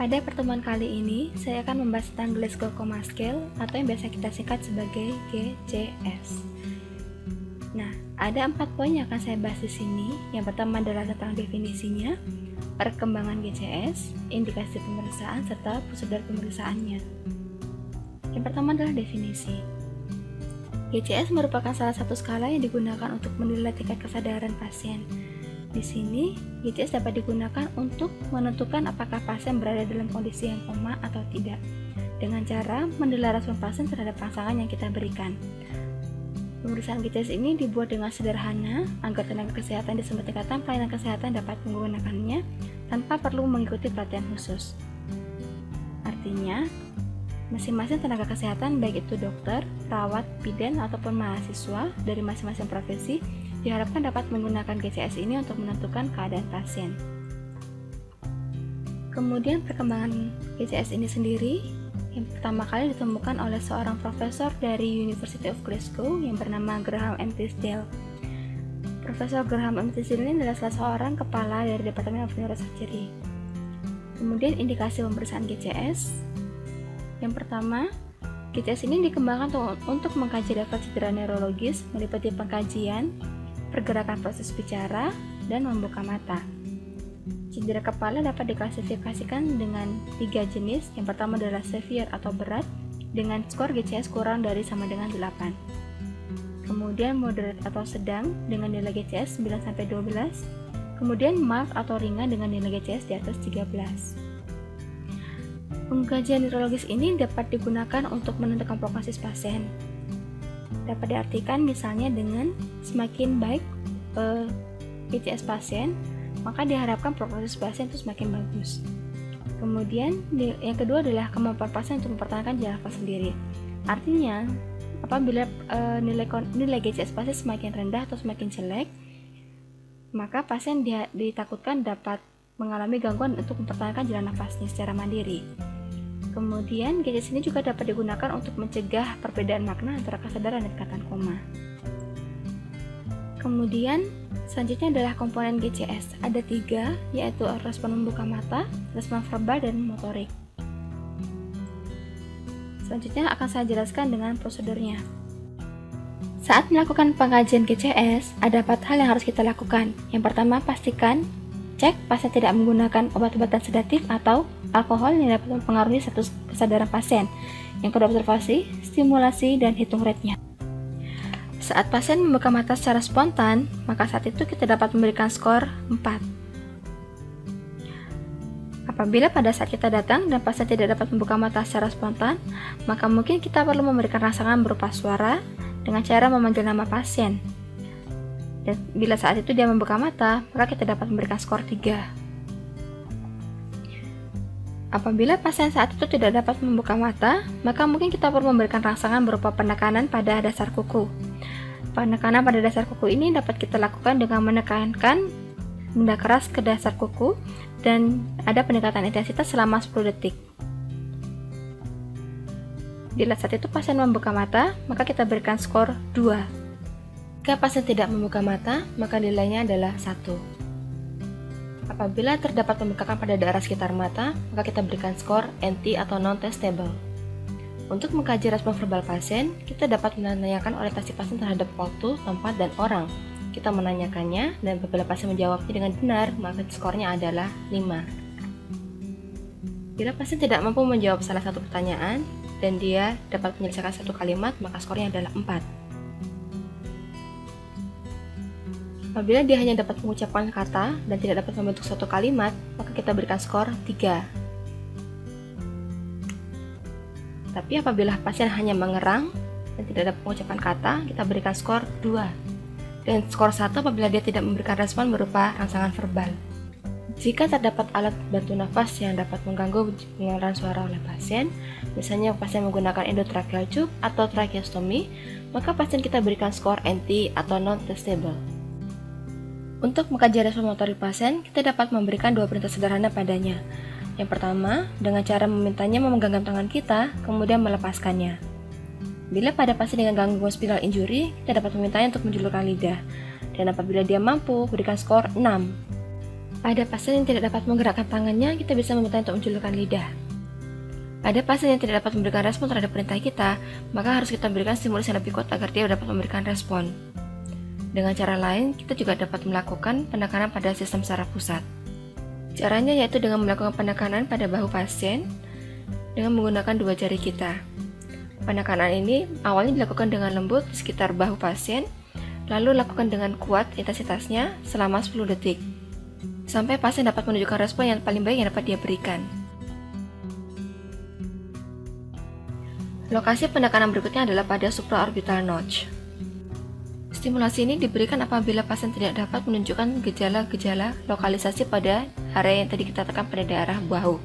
Pada pertemuan kali ini, saya akan membahas tentang Glasgow Coma Scale atau yang biasa kita singkat sebagai GCS. Nah, ada 4 poin yang akan saya bahas di sini. Yang pertama adalah tentang definisinya, perkembangan GCS, indikasi pemeriksaan, serta prosedur pemeriksaannya. Yang pertama adalah definisi. GCS merupakan salah satu skala yang digunakan untuk menilai tingkat kesadaran pasien. Di sini, GCS dapat digunakan untuk menentukan apakah pasien berada dalam kondisi yang koma atau tidak, dengan cara menilai respon pasien terhadap rangsangan yang kita berikan. Pemeriksaan GCS ini dibuat dengan sederhana agar tenaga kesehatan di semua tingkatan pelayanan kesehatan dapat menggunakannya tanpa perlu mengikuti pelatihan khusus. Artinya, masing-masing tenaga kesehatan, baik itu dokter, perawat, bidan, ataupun mahasiswa dari masing-masing profesi, diharapkan dapat menggunakan GCS ini untuk menentukan keadaan pasien. Kemudian perkembangan GCS ini sendiri yang pertama kali ditemukan oleh seorang profesor dari University of Glasgow yang bernama Graham M. Tisdale. Profesor Graham M. Tisdale ini adalah salah seorang kepala dari Departemen of Neurosurgery. Kemudian indikasi pemeriksaan GCS. Yang pertama, GCS ini dikembangkan untuk mengkaji level cedera neurologis meliputi pengkajian, pergerakan proses bicara, dan membuka mata. Cedera kepala dapat diklasifikasikan dengan 3 jenis. Yang pertama adalah severe atau berat, dengan skor GCS kurang dari sama dengan 8. Kemudian moderate atau sedang, dengan nilai GCS 9-12. Kemudian mild atau ringan dengan nilai GCS di atas 13. Pengkajian neurologis ini dapat digunakan untuk menentukan prognosis pasien. Dapat diartikan misalnya dengan semakin baik GCS pasien, maka diharapkan prognosis pasien itu semakin bagus. Kemudian yang kedua adalah kemampuan pasien untuk mempertahankan jalan nafas sendiri. Artinya, apabila nilai GCS pasien semakin rendah atau semakin jelek, maka pasien ditakutkan dapat mengalami gangguan untuk mempertahankan jalan nafasnya secara mandiri. Kemudian, GCS ini juga dapat digunakan untuk mencegah perbedaan makna antara kesadaran dan tingkatan koma. Kemudian, selanjutnya adalah komponen GCS. Ada 3, yaitu respon membuka mata, respon verbal, dan motorik. Selanjutnya akan saya jelaskan dengan prosedurnya. Saat melakukan pengkajian GCS, ada 4 hal yang harus kita lakukan. Yang pertama, pastikan cek pasien tidak menggunakan obat-obatan sedatif atau alkohol yang dapat mempengaruhi status kesadaran pasien. Yang kedua, observasi, stimulasi, dan hitung rate-nya. Saat pasien membuka mata secara spontan, maka saat itu kita dapat memberikan skor 4. Apabila pada saat kita datang dan pasien tidak dapat membuka mata secara spontan, maka mungkin kita perlu memberikan rangsangan berupa suara dengan cara memanggil nama pasien. Dan bila saat itu dia membuka mata, maka kita dapat memberikan skor 3. Apabila pasien saat itu tidak dapat membuka mata, maka mungkin kita perlu memberikan rangsangan berupa penekanan pada dasar kuku. Penekanan pada dasar kuku ini dapat kita lakukan dengan menekankan benda keras ke dasar kuku dan ada peningkatan intensitas selama 10 detik. Bila saat itu pasien membuka mata, maka kita berikan skor 2. Jika pasien tidak membuka mata, maka nilainya adalah 1. Apabila terdapat pembengkakan pada daerah sekitar mata, maka kita berikan skor NT atau non-testable. Untuk mengkaji respon verbal pasien, kita dapat menanyakan orientasi pasien terhadap waktu, tempat, dan orang. Kita menanyakannya, dan apabila pasien menjawabnya dengan benar, maka skornya adalah 5. Bila pasien tidak mampu menjawab salah satu pertanyaan, dan dia dapat menyelesaikan satu kalimat, maka skornya adalah 4. Apabila dia hanya dapat mengucapkan kata dan tidak dapat membentuk suatu kalimat, maka kita berikan skor 3. Tapi apabila pasien hanya mengerang dan tidak dapat mengucapkan kata, kita berikan skor 2. Dan skor 1 apabila dia tidak memberikan respon berupa rangsangan verbal. Jika terdapat alat bantu nafas yang dapat mengganggu pengeluaran suara oleh pasien, misalnya pasien menggunakan endotracheal tube atau tracheostomy, maka pasien kita berikan skor NT atau non-testable. Untuk mengkaji respon motorik pasien, kita dapat memberikan 2 perintah sederhana padanya. Yang pertama, dengan cara memintanya memegang tangan kita, kemudian melepaskannya. Bila pada pasien dengan gangguan spinal injury, kita dapat memintanya untuk menjulurkan lidah. Dan apabila dia mampu, berikan skor 6. Pada pasien yang tidak dapat menggerakkan tangannya, kita bisa meminta untuk menjulurkan lidah. Pada pasien yang tidak dapat memberikan respon terhadap perintah kita, maka harus kita berikan stimulus yang lebih kuat agar dia dapat memberikan respon. Dengan cara lain, kita juga dapat melakukan penekanan pada sistem saraf pusat. Caranya yaitu dengan melakukan penekanan pada bahu pasien dengan menggunakan dua jari kita. Penekanan ini awalnya dilakukan dengan lembut di sekitar bahu pasien, lalu lakukan dengan kuat intensitasnya selama 10 detik, sampai pasien dapat menunjukkan respon yang paling baik yang dapat dia berikan. Lokasi penekanan berikutnya adalah pada supraorbital notch. Stimulasi ini diberikan apabila pasien tidak dapat menunjukkan gejala-gejala lokalisasi pada area yang tadi kita tekan pada daerah bahu.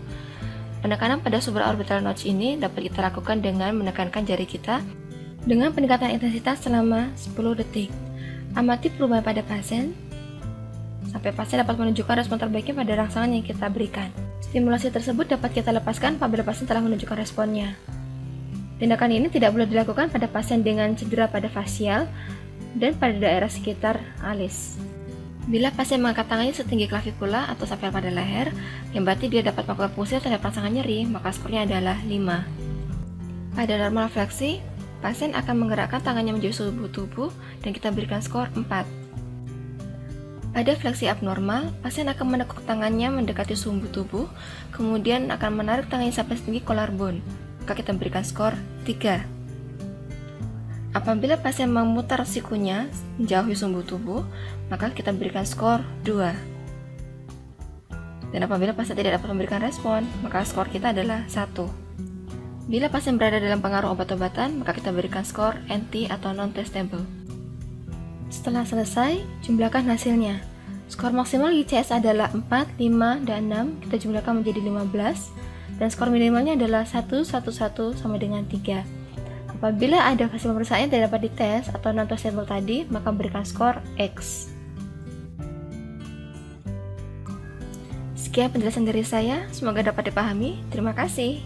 Penekanan pada supraorbital notch ini dapat kita lakukan dengan menekankan jari kita dengan peningkatan intensitas selama 10 detik. Amati perubahan pada pasien sampai pasien dapat menunjukkan respon terbaiknya pada rangsangan yang kita berikan. Stimulasi tersebut dapat kita lepaskan apabila pasien telah menunjukkan responnya. Tindakan ini tidak boleh dilakukan pada pasien dengan cedera pada fasial dan pada daerah sekitar alis. Bila pasien mengangkat tangannya setinggi klavikula atau sampai pada leher, yang berarti dia dapat melakukan fungsi terhadap rangsangan nyeri, maka skornya adalah 5. Pada normal fleksi, pasien akan menggerakkan tangannya menjauh sumbu tubuh dan kita berikan skor 4. Pada fleksi abnormal, pasien akan menekuk tangannya mendekati sumbu tubuh, kemudian akan menarik tangannya sampai setinggi collarbone, maka kita berikan skor 3. Apabila pasien memutar sikunya menjauhi sumbu tubuh, maka kita berikan skor 2. Dan apabila pasien tidak dapat memberikan respon, maka skor kita adalah 1. Bila pasien berada dalam pengaruh obat-obatan, maka kita berikan skor NT atau non-testable. Setelah selesai, jumlahkan hasilnya. Skor maksimal ICS adalah 4, 5, dan 6, kita jumlahkan menjadi 15, dan skor minimalnya adalah 1, 1, 1 sama dengan 3. Apabila ada hasil pemeriksaan yang tidak dapat dites atau non-testable tadi, maka berikan skor X. Sekian penjelasan dari saya, semoga dapat dipahami. Terima kasih.